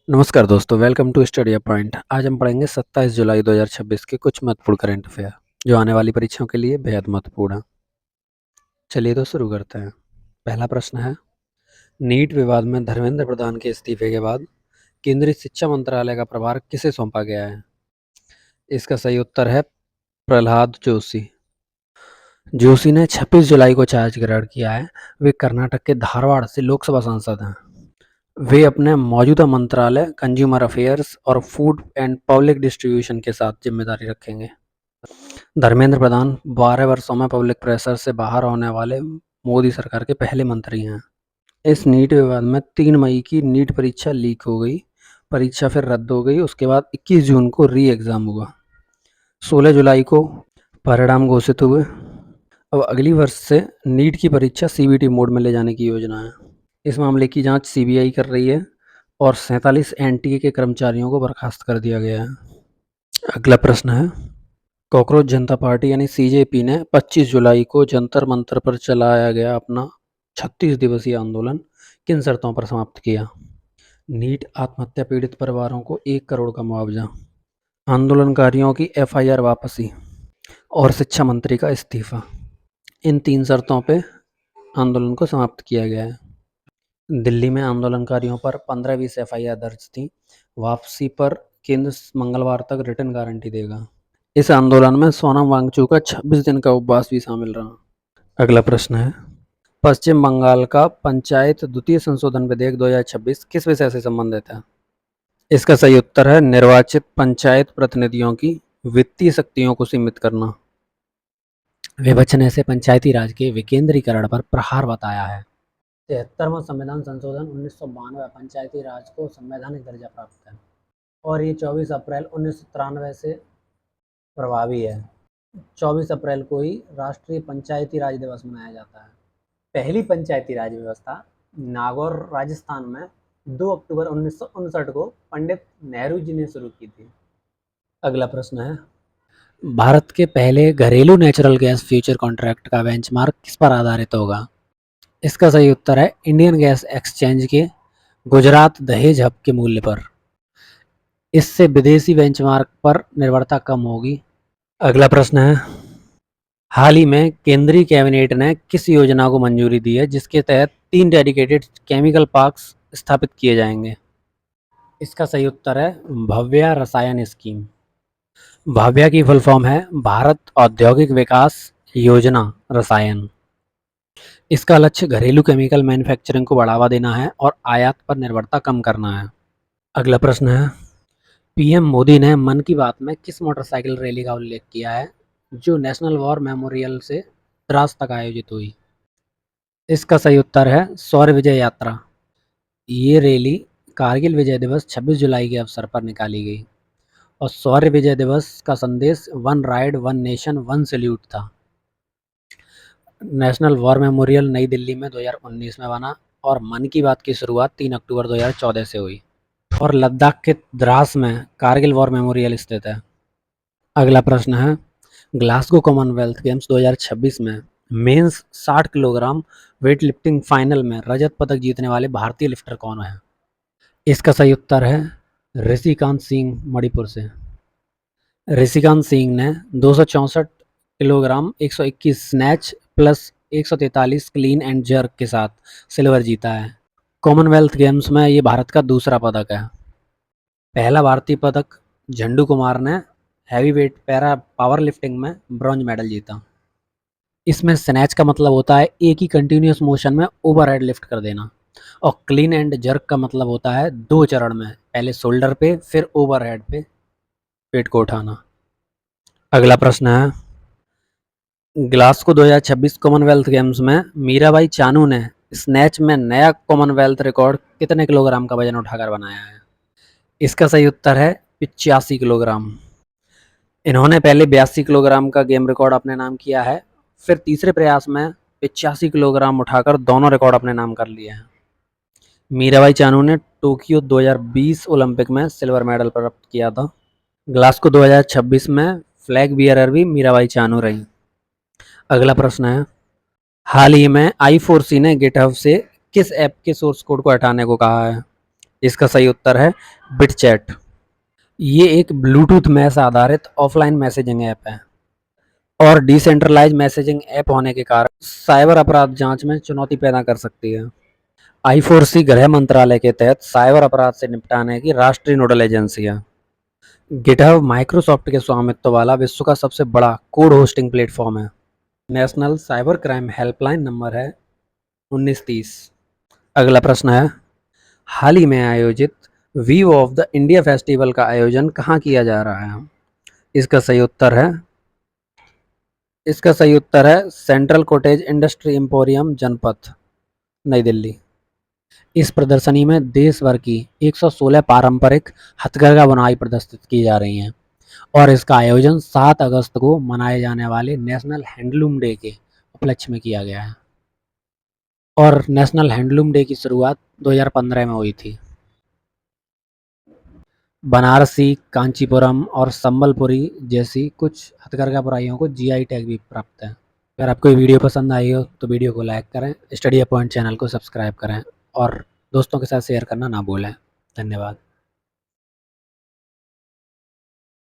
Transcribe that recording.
नमस्कार दोस्तों, welcome to study point. आज हम पढ़ेंगे 27 जुलाई 2026 के कुछ महत्वपूर्ण करंट अफेयर जो आने वाली परीक्षाओं के लिए बेहद महत्वपूर्ण है। चलिए तो शुरू करते हैं। पहला प्रश्न है, नीट विवाद में धर्मेंद्र प्रधान के इस्तीफे के बाद केंद्रीय शिक्षा मंत्रालय का प्रभार किसे सौंपा गया है? इसका सही उत्तर है प्रहलाद जोशी। जोशी ने 26 जुलाई को चार्ज ग्रहण किया है। वे कर्नाटक के धारवाड़ से लोकसभा सांसद हैं। वे अपने मौजूदा मंत्रालय कंज्यूमर अफेयर्स और फूड एंड पब्लिक डिस्ट्रीब्यूशन के साथ जिम्मेदारी रखेंगे। धर्मेंद्र प्रधान 12 वर्षों में पब्लिक प्रेशर से बाहर होने वाले मोदी सरकार के पहले मंत्री हैं। इस नीट विवाद में 3 मई की नीट परीक्षा लीक हो गई। परीक्षा फिर रद्द हो गई। उसके बाद 21 जून को री एग्ज़ाम हुआ। 16 जुलाई को परिणाम घोषित हुए। अब अगली वर्ष से नीट की परीक्षा सीबीटी मोड में ले जाने की योजना है। इस मामले की जांच सीबीआई कर रही है और 47 एनटीए के कर्मचारियों को बर्खास्त कर दिया गया है। अगला प्रश्न है, कॉकरोच जनता पार्टी यानी सीजेपी ने 25 जुलाई को जंतर मंतर पर चलाया गया अपना 36 दिवसीय आंदोलन किन शर्तों पर समाप्त किया? नीट आत्महत्या पीड़ित परिवारों को 1 करोड़ का मुआवजा, आंदोलनकारियों की एफआईआर वापसी और शिक्षा मंत्री का इस्तीफा। इन 3 शर्तों पे आंदोलन को समाप्त किया गया है। दिल्ली में आंदोलनकारियों पर 15-20 एफआईआर दर्ज थी। वापसी पर केंद्र मंगलवार तक रिटर्न गारंटी देगा। इस आंदोलन में सोनम वांगचुक का 26 दिन का उपवास भी शामिल रहा। अगला प्रश्न है, पश्चिम बंगाल का पंचायत द्वितीय संशोधन विधेयक 2026 किस विषय से संबंधित है? इसका सही उत्तर है निर्वाचित पंचायत प्रतिनिधियों की वित्तीय शक्तियों को सीमित करना। विभजन ऐसे पंचायती राज के विकेंद्रीकरण पर प्रहार बताया है। 73वां संविधान संशोधन 1992 पंचायती राज को संवैधानिक दर्जा प्राप्त है और ये 24 अप्रैल 1993 से प्रभावी है। 24 अप्रैल को ही राष्ट्रीय पंचायती राज दिवस मनाया जाता है। पहली पंचायती राज व्यवस्था नागौर राजस्थान में 2 अक्टूबर 1959 को पंडित नेहरू जी ने शुरू की थी। अगला प्रश्न है, भारत के पहले घरेलू नेचुरल गैस फ्यूचर कॉन्ट्रैक्ट का बेंचमार्क किस पर आधारित होगा? इसका सही उत्तर है इंडियन गैस एक्सचेंज के गुजरात दहेज हब के मूल्य पर। इससे विदेशी बेंचमार्क पर निर्भरता कम होगी। अगला प्रश्न है, हाल ही में केंद्रीय कैबिनेट ने किस योजना को मंजूरी दी है जिसके तहत 3 डेडिकेटेड केमिकल पार्क्स स्थापित किए जाएंगे? इसका सही उत्तर है भव्या रसायन स्कीम। भव्या की फुल फॉर्म है भारत औद्योगिक विकास योजना रसायन। इसका लक्ष्य घरेलू केमिकल मैन्युफैक्चरिंग को बढ़ावा देना है और आयात पर निर्भरता कम करना है। अगला प्रश्न है, पीएम मोदी ने मन की बात में किस मोटरसाइकिल रैली का उल्लेख किया है जो नेशनल वॉर मेमोरियल से द्रास तक आयोजित हुई? इसका सही उत्तर है शौर्य विजय यात्रा। ये रैली कारगिल विजय दिवस 26 जुलाई के अवसर पर निकाली गई और शौर्य विजय दिवस का संदेश one ride one nation one salute था। नेशनल वॉर मेमोरियल नई दिल्ली में 2019 में बना और मन की बात की शुरुआत 3 अक्टूबर 2014 से हुई और लद्दाख के द्रास में कारगिल वॉर मेमोरियल स्थित है। अगला प्रश्न है, ग्लासगो कॉमनवेल्थ गेम्स 2026 में men's 60 kilogram weight lifting final में रजत पदक जीतने वाले भारतीय लिफ्टर कौन है? इसका सही उत्तर है ऋषिकांत सिंह मणिपुर से। ऋषिकांत सिंह ने 264 kilogram 121 snatch plus 143 clean and jerk के साथ सिल्वर जीता है। कॉमनवेल्थ गेम्स में ये भारत का दूसरा पदक है। पहला भारतीय पदक झंडू कुमार ने heavy weight para power lifting में ब्रॉन्ज मेडल जीता। इसमें स्नैच का मतलब होता है एक ही कंटिन्यूस मोशन में ओवरहेड लिफ्ट कर देना और क्लीन एंड जर्क का मतलब होता है 2 चरण में, पहले शोल्डर पे फिर ओवरहेड पे पेट को उठाना। अगला प्रश्न है, ग्लासगो 2026 कॉमनवेल्थ गेम्स में मीराबाई चानू ने स्नैच में नया कॉमनवेल्थ रिकॉर्ड कितने किलोग्राम का वजन उठाकर बनाया है? इसका सही उत्तर है 85 किलोग्राम। इन्होंने पहले 82 किलोग्राम का गेम रिकॉर्ड अपने नाम किया है, फिर तीसरे प्रयास में 85 किलोग्राम उठाकर दोनों रिकॉर्ड अपने नाम कर लिए हैं। मीराबाई चानू ने टोक्यो 2020 ओलंपिक में सिल्वर मेडल प्राप्त किया था। ग्लासगो 2026 में फ्लैग बियरर भी मीराबाई चानू रही। अगला प्रश्न है, हाल ही में आई4सी ने गिटहब से किस ऐप के सोर्स कोड को हटाने को कहा है? इसका सही उत्तर है बिटचैट। ये एक ब्लूटूथ मैस आधारित ऑफलाइन मैसेजिंग ऐप है और डिसेंट्रलाइज मैसेजिंग ऐप होने के कारण साइबर अपराध जांच में चुनौती पैदा कर सकती है। आई4सी गृह मंत्रालय के तहत साइबर अपराध से निपटाने की राष्ट्रीय नोडल एजेंसी है। गिटहब माइक्रोसॉफ्ट के स्वामित्व वाला विश्व का सबसे बड़ा कोड होस्टिंग प्लेटफॉर्म है। National cyber crime helpline number है 1930। अगला प्रश्न है, हाल ही में आयोजित view of the India festival का आयोजन कहाँ किया जा रहा है? इसका सही उत्तर है सेंट्रल कॉटेज इंडस्ट्री एम्पोरियम जनपथ, नई दिल्ली। इस प्रदर्शनी में देश भर की 116 पारंपरिक हथकरघा बुनाई प्रदर्शित की जा रही हैं और इसका आयोजन 7 अगस्त को मनाए जाने वाले नेशनल हैंडलूम डे के उपलक्ष्य में किया गया है और नेशनल हैंडलूम डे की शुरुआत 2015 में हुई थी। बनारसी, कांचीपुरम और संबलपुरी जैसी कुछ हथकरघा बुनाइयों को जीआई टैग भी प्राप्त है। अगर आपको ये वीडियो पसंद आई हो तो वीडियो को लाइक करें, स्टडी पॉइंट चैनल को सब्सक्राइब करें और दोस्तों के साथ शेयर करना ना भूलें। धन्यवाद।